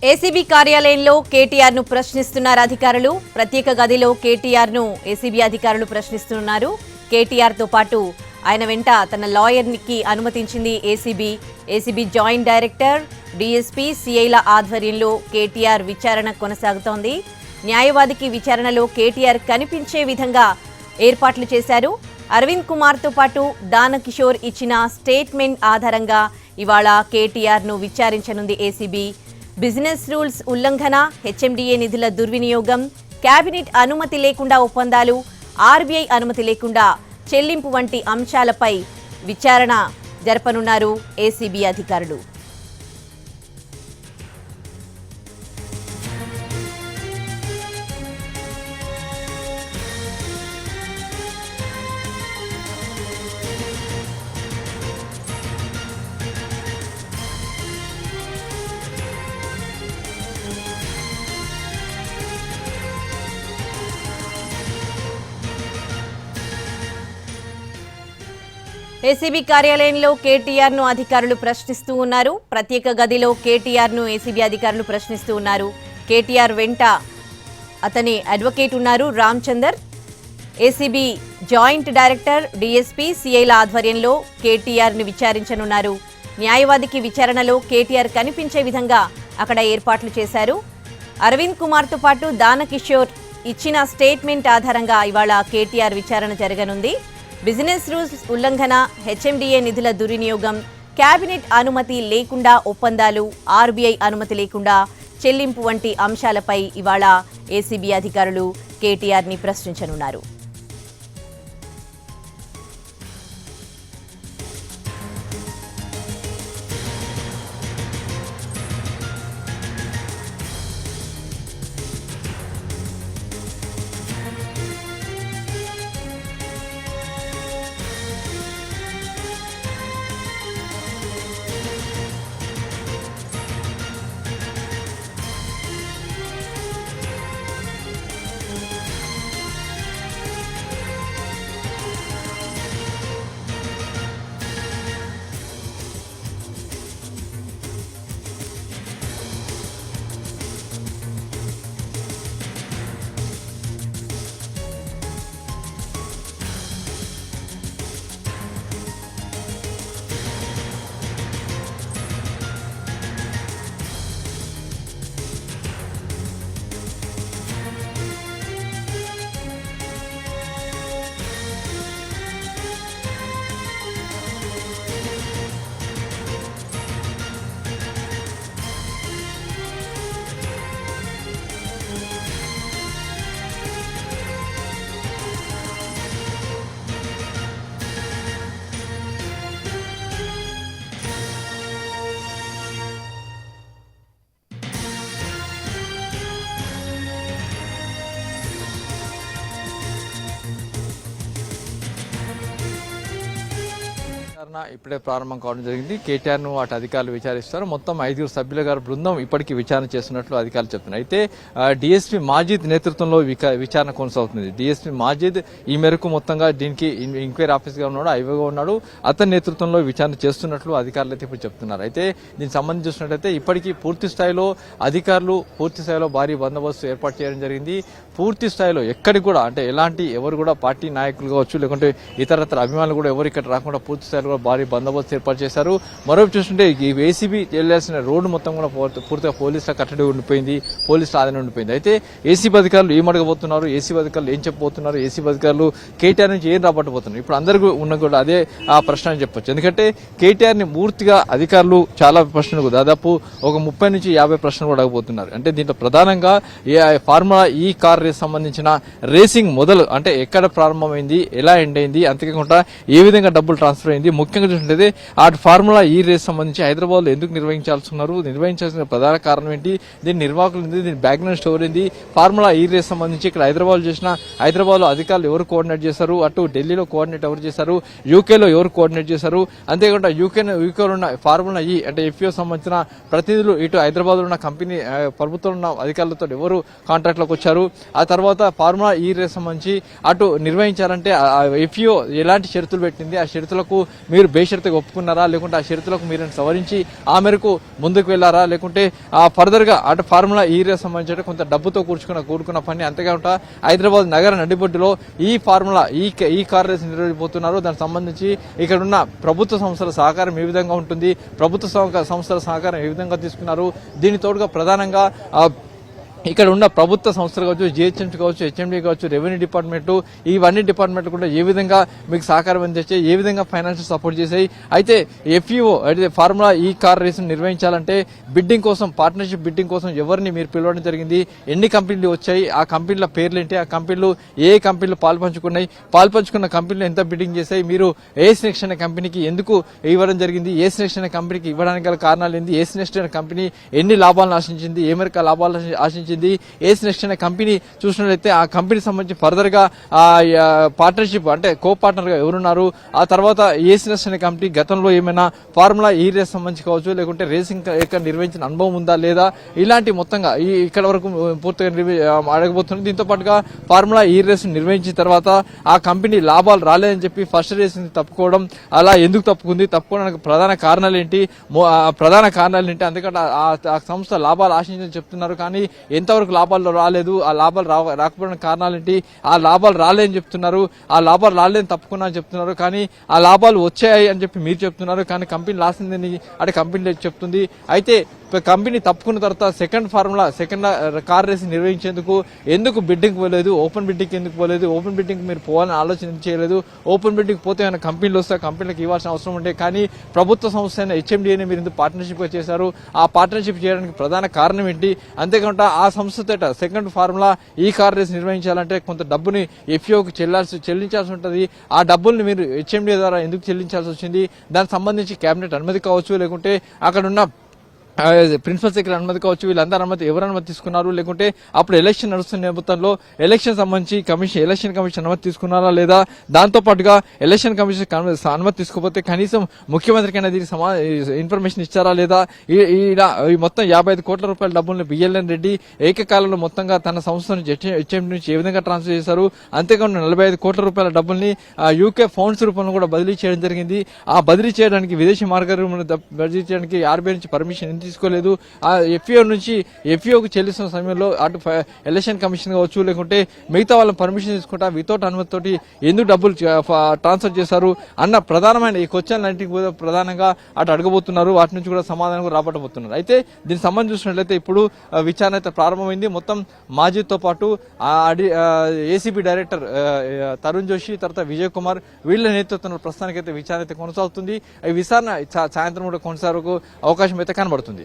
ACB కార్యాలయంలో కేటీఆర్ ను ప్రశ్నిస్తున్నారు అధికారులు. ప్రత్యేక గదిలో కేటీఆర్ ను ఏసీబీ అధికారులు ప్రశ్నిస్తున్నారు. కేటీఆర్ తో పాటు ఆయన వెంట తన లాయర్ కి అనుమతించింది ACB. ACB joint director, DSP, సీఐల ఆధ్వర్యంలో కేటీఆర్ విచారణ కొనసాగుతోంది. న్యాయవాదికి విచారణలో కేటీఆర్ కనిపించే విధంగా ఏర్పాట్లు చేశారు. అరవింద్ కుమార్ తో పాటు దానకిషోర్ ఇచ్చిన స్టేట్మెంట్ ఆధారంగా ఇవాళ కేటీఆర్ ను విచారించనుంది ఏసీబీ. బిజినెస్ రూల్స్ ఉల్లంఘన, హెచ్ఎండిఏ నిధుల దుర్వినియోగం, కేబినెట్ అనుమతి లేకుండా ఒప్పందాలు, ఆర్బీఐ అనుమతి లేకుండా చెల్లింపు వంటి అంశాలపై విచారణ జరపనున్నారు ఏసీబీ అధికారులు. ఏసీబీ కార్యాలయంలో కేటీఆర్ ను అధికారులు ప్రశ్నిస్తూ ఉన్నారు. ప్రత్యేక గదిలో కేటీఆర్ ను ఏసీబీ అధికారులు ప్రశ్నిస్తూ ఉన్నారు. కేటీఆర్ వెంట అతని అడ్వకేట్ ఉన్నారు Ramachandar. ACB joint director, DSP, సీఐల ఆధ్వర్యంలో కేటీఆర్ ని విచారించనున్నారు. న్యాయవాదికి విచారణలో కేటీఆర్ కనిపించే విధంగా అక్కడ ఏర్పాట్లు చేశారు. అరవింద్ కుమార్ తో పాటు దానకిషోర్ ఇచ్చిన స్టేట్మెంట్ ఆధారంగా ఇవాళ కేటీఆర్ విచారణ జరగనుంది. బిజినెస్ రూల్స్ ఉల్లంఘన, హెచ్ఎండిఏ నిధుల దుర్వినియోగం, కేబినెట్ అనుమతి లేకుండా ఒప్పందాలు, ఆర్బీఐ అనుమతి లేకుండా చెల్లింపు వంటి అంశాలపై ఇవాళ ఏసీబీ అధికారులు కేటీఆర్ ని ప్రశ్నించనున్నారు. ఇప్పుడే ప్రారంభం కావడం జరిగింది. కేటీఆర్ ను వాటి అధికారులు విచారిస్తారు. మొత్తం 5 సభ్యుల గారి బృందం ఇప్పటికీ విచారణ చేస్తున్నట్లు అధికారులు చెప్తున్నారు. అయితే డీఎస్పీ మాజిద్ నేతృత్వంలో విచారణ కొనసాగుతుంది. డీఎస్పీ మాజిద్ ఈ మేరకు మొత్తంగా దీనికి ఎంక్వైరీ ఆఫీసర్ గా ఉన్నాడు, ఐవోగా ఉన్నాడు. అతని నేతృత్వంలో విచారణ చేస్తున్నట్లు అధికారులు అయితే ఇప్పుడు చెప్తున్నారు. అయితే దీనికి సంబంధించి చూసినట్లయితే ఇప్పటికీ పూర్తి స్థాయిలో అధికారులు భారీ బందోబస్తు ఏర్పాటు చేయడం జరిగింది. పూర్తి స్థాయిలో ఎక్కడికి కూడా అంటే ఎవరు కూడా పార్టీ నాయకులు కావచ్చు, లేకుంటే ఇతరత్ర అభిమానులు కూడా ఎవరు ఇక్కడ రాకుండా పూర్తి స్థాయిలో భారీ బందోబస్తు ఏర్పాటు చేశారు. మరోవైపు చూస్తుంటే ఈ ఏసీబీ వెళ్లాల్సిన రోడ్డు మొత్తం కూడా పూర్తిగా పోలీసుల కట్టడి ఉండిపోయింది, పోలీసుల ఆధీనం ఉండిపోయింది. అయితే ఏసీబీ అధికారులు ఏం అడగబోతున్నారు, ఏసీబీ అధికారులు ఏం చెప్పబోతున్నారు, ఏసీబీ అధికారులు కేటీఆర్ నుంచి ఏం రాబట్టబోతున్నారు, ఇప్పుడు అందరికీ ఉన్న కూడా అదే ఆ ప్రశ్న అని చెప్పొచ్చు. ఎందుకంటే కేటీఆర్ ని పూర్తిగా అధికారులు చాలా ప్రశ్నలు, దాదాపు ఒక 30 నుంచి 50 ప్రశ్నలు కూడా అడగబోతున్నారు. అంటే దీంట్లో ప్రధానంగా ఫార్ములా ఈ కార్ రేస్ సంబంధించిన రేసింగ్ మొదలు అంటే ఎక్కడ ప్రారంభమైంది, ఎలా ఎండ్ అయింది, అంతేకాకుండా ఏ విధంగా డబ్బులు ట్రాన్స్ఫర్ అయింది, ముఖ్యంగా చూసినట్లయితే ఆ ఫార్ములా ఈ రేస్ సంబంధించి హైదరాబాద్ లో ఎందుకు నిర్వహించాల్సిన ప్రధాన కారణం ఏంటి, దీని నిర్వాహకులు ఏంటి, దీని బ్యాక్గ్రౌండ్ స్టోరీ ఏంటి, ఫార్ములా ఈ రేస్ సంబంధించి ఇక్కడ హైదరాబాద్ లో అధికారులు ఎవరు కోఆర్డినేట్ చేశారు, అటు ఢిల్లీలో కోఆర్డినేట్ ఎవరు చేశారు, యూకేలో ఎవరు కోఆర్డినేట్ చేశారు, అంతేకాకుండా యూకేలో ఉన్న ఫార్ములా ఈ అంటే ఎఫ్ఓ సంబంధించిన ప్రతినిధులు ఇటు హైదరాబాద్ లో ఉన్న కంపెనీ ప్రభుత్వంలో ఉన్న అధికారులతో ఎవరు కాంట్రాక్ట్ లోకి వచ్చారు, ఆ తర్వాత ఫార్ములా ఈ రేస్ సంబంధించి అటు నిర్వహించాలంటే ఎఫ్ఓ ఎలాంటి షరతులు పెట్టింది, ఆ షరతులకు మీరు బేషరతుగా ఒప్పుకున్నారా, లేకుంటే ఆ షరతులకు మీరు సవరించి ఆ మేరకు ముందుకు వెళ్లారా, లేకుంటే ఫర్దర్ గా అటు ఫార్ములా ఈ రేస్ సంబంధించి కొంత డబ్బుతో కూడుకున్న పని. అంతేకాకుండా హైదరాబాద్ నగర నడిబొడ్డులో ఈ ఫార్ములా ఈ కార్ రేస్ నిర్వహిస్తున్నారు. దానికి సంబంధించి ఇక్కడ ఉన్న ప్రభుత్వ సంస్థల సహకారం ఏ విధంగా ఉంటుంది, ప్రభుత్వ సంస్థల సహకారం ఏ విధంగా తీసుకున్నారు, దీని తోడుగా ప్రధానంగా ఇక్కడ ఉన్న ప్రభుత్వ సంస్థలు కావచ్చు, జిహెచ్ఎంసీ కావచ్చు, హెచ్ఎండి కావచ్చు, రెవెన్యూ డిపార్ట్మెంట్, ఇవన్నీ డిపార్ట్మెంట్లు కూడా ఏ విధంగా మీకు సహకారం అందించాయి, ఏ విధంగా ఫైనాన్షియల్ సపోర్ట్ చేసాయి. అయితే ఎఫ్ఈఓ అయితే ఫార్ములా ఈ కార్ రేస్ నిర్వహించాలంటే బిడ్డింగ్ కోసం, పార్ట్నర్షిప్ బిడ్డింగ్ కోసం ఎవరిని మీరు పిలవడం జరిగింది, ఎన్ని కంపెనీలు వచ్చాయి, ఆ కంపెనీల పేర్లు ఏంటి, ఆ కంపెనీలు ఏ కంపెనీలు పాల్పంచుకున్న కంపెనీలు ఎంత బిడ్డింగ్ చేశాయి, మీరు ఏస్ నెక్స్ట్ అనే కంపెనీకి ఎందుకు ఇవ్వడం జరిగింది, ఏస్ నెక్స్ట్ అనే కంపెనీకి ఇవ్వడానికి గల కారణాలు ఏంటి, ఏస్ నెక్స్ట్ అనే కంపెనీ ఎన్ని లాభాలను ఆశించింది, ఏ మేరకు లాభాలు ఆశించింది, ఏస్ నెక్స్ట్ అనే కంపెనీ చూసినట్లయితే ఆ కంపెనీ సంబంధించి ఫర్దర్ గా పార్ట్నర్షిప్ అంటే కో పార్ట్నర్ గా ఎవరున్నారు, ఆ తర్వాత ఏస్ నెక్స్ట్ అనే కంపెనీ గతంలో ఏమైనా ఫార్ములా ఈ రేస్ సంబంధించి కావచ్చు, లేకుంటే రేసింగ్ ఎక్కడ నిర్వహించిన అనుభవం ఉందా లేదా, ఇలాంటి మొత్తంగా ఇక్కడ వరకు పూర్తిగా అడగబోతుంది. దీంతో పాటుగా ఫార్ములా ఈ రేస్ నిర్వహించిన తర్వాత ఆ కంపెనీ లాభాలు రాలేదని చెప్పి ఫస్ట్ రేస్ తప్పుకోవడం, అలా ఎందుకు తప్పుకోవడానికి ప్రధాన కారణాలు ఏంటి, అందుకంటే ఆ సంస్థ లాభాలు ఆశించని చెప్తున్నారు, కానీ ఎంతవరకు లాభాలు రాలేదు, ఆ లాభాలు రాకపోవడానికి కారణాలు ఏంటి, ఆ లాభాలు రాలేదని చెప్తున్నారు, ఆ లాభాలు రాలేదని తప్పుకున్నా అని చెప్తున్నారు, కానీ ఆ లాభాలు వచ్చాయి అని చెప్పి మీరు చెప్తున్నారు, కానీ కంపెనీ లాసిందని అంటే కంపెనీ చెప్తుంది. అయితే కంపెనీ తప్పుకున్న తర్వాత సెకండ్ కార్ రేస్ నిర్వహించేందుకు ఎందుకు బిడ్డింగ్ పోలేదు, ఓపెన్ బిడ్డింగ్ ఎందుకు పోలేదు, ఓపెన్ బిడ్డింగ్ మీరు పోవాలని ఆలోచన చేయలేదు, ఓపెన్ బిడ్డింగ్ పోతే ఏమైనా కంపెనీలు వస్తే కంపెనీలకు ఇవ్వాల్సిన అవసరం ఉంటే, కానీ ప్రభుత్వ సంస్థ అయిన హెచ్ఎండిఏని మీరు ఎందుకు పార్ట్నర్షిప్ గా చేశారు, ఆ పార్ట్నర్షిప్ చేయడానికి ప్రధాన కారణం ఏంటి, అంతేకాకుండా ఆ సంస్థతో సెకండ్ ఫార్ములా ఈ కార్ రేస్ నిర్వహించాలంటే కొంత డబ్బుని ఎఫ్ఈఓకి చెల్లించాల్సి ఉంటుంది, ఆ డబ్బుల్ని మీరు హెచ్ఎండిఏ ద్వారా ఎందుకు చెల్లించాల్సి వచ్చింది, దానికి సంబంధించి కేబినెట్ అనుమతి కావచ్చు, లేకుంటే అక్కడున్న ప్రిన్సిపల్ సెక్రటరీ అనుమతి కావచ్చు, వీళ్ళందరూ ఎవరు అనుమతి తీసుకున్నారు, లేకుంటే అప్పుడు ఎలక్షన్ నడుస్తున్న నేపథ్యంలో ఎలక్షన్ సంబంధించి ఎలక్షన్ కమిషన్ అనుమతి తీసుకున్నారా లేదా, దాంతో పాటుగా ఎలక్షన్ కమిషన్ అనుమతి తీసుకోకపోతే కనీసం ముఖ్యమంత్రికైనా దీనికి ఇన్ఫర్మేషన్ ఇచ్చారా లేదా, ఈ మొత్తం 55 కోట్ల రూపాయల డబ్బుల్ని బిఎల్ఎన్ రెడ్డి ఏకకాలంలో మొత్తంగా తన సంస్థ నుంచి హెచ్ఎండి నుంచి ఏ విధంగా ట్రాన్స్ఫర్ చేశారు, అంతేకాకుండా 45 కోట్ల రూపాయల డబ్బుల్ని యూకే ఫండ్స్ రూపంలో కూడా బదిలీ చేయడం జరిగింది. ఆ బదిలీ చేయడానికి విదేశీ మార్గాలు బదిలీ చేయడానికి ఆర్బీఐ నుంచి పర్మిషన్ తీసుకోలేదు. ఆ ఎఫ్ఈఓకి చెల్లిస్తున్న సమయంలో అటు ఎలక్షన్ కమిషన్ కావచ్చు, లేకుంటే మిగతా వాళ్ళ పర్మిషన్ తీసుకుంటా వితౌట్ అనుమతితోటి ఎందుకు డబ్బులు ట్రాన్స్ఫర్ చేశారు అన్న ప్రధానమైన ఈ క్వశ్చన్లన్నింటికి ప్రధానంగా అటు అడగబోతున్నారు, వాటి నుంచి కూడా సమాధానం రాబట్టబోతున్నారు. అయితే దీనికి సంబంధించి చూసినట్లయితే ఇప్పుడు విచారణ అయితే ప్రారంభమైంది. మొత్తం మాజీతో పాటు ఏసీబీ డైరెక్టర్ తరుణ్ జోషి, తర్వాత విజయ్ కుమార్, వీళ్ళ నేతృత్వంలో ప్రస్తుతానికైతే విచారణ అయితే కొనసాగుతుంది. ఈ విచారణ సాయంత్రం కూడా కొనసాగే అవకాశం అయితే కనబడుతుంది.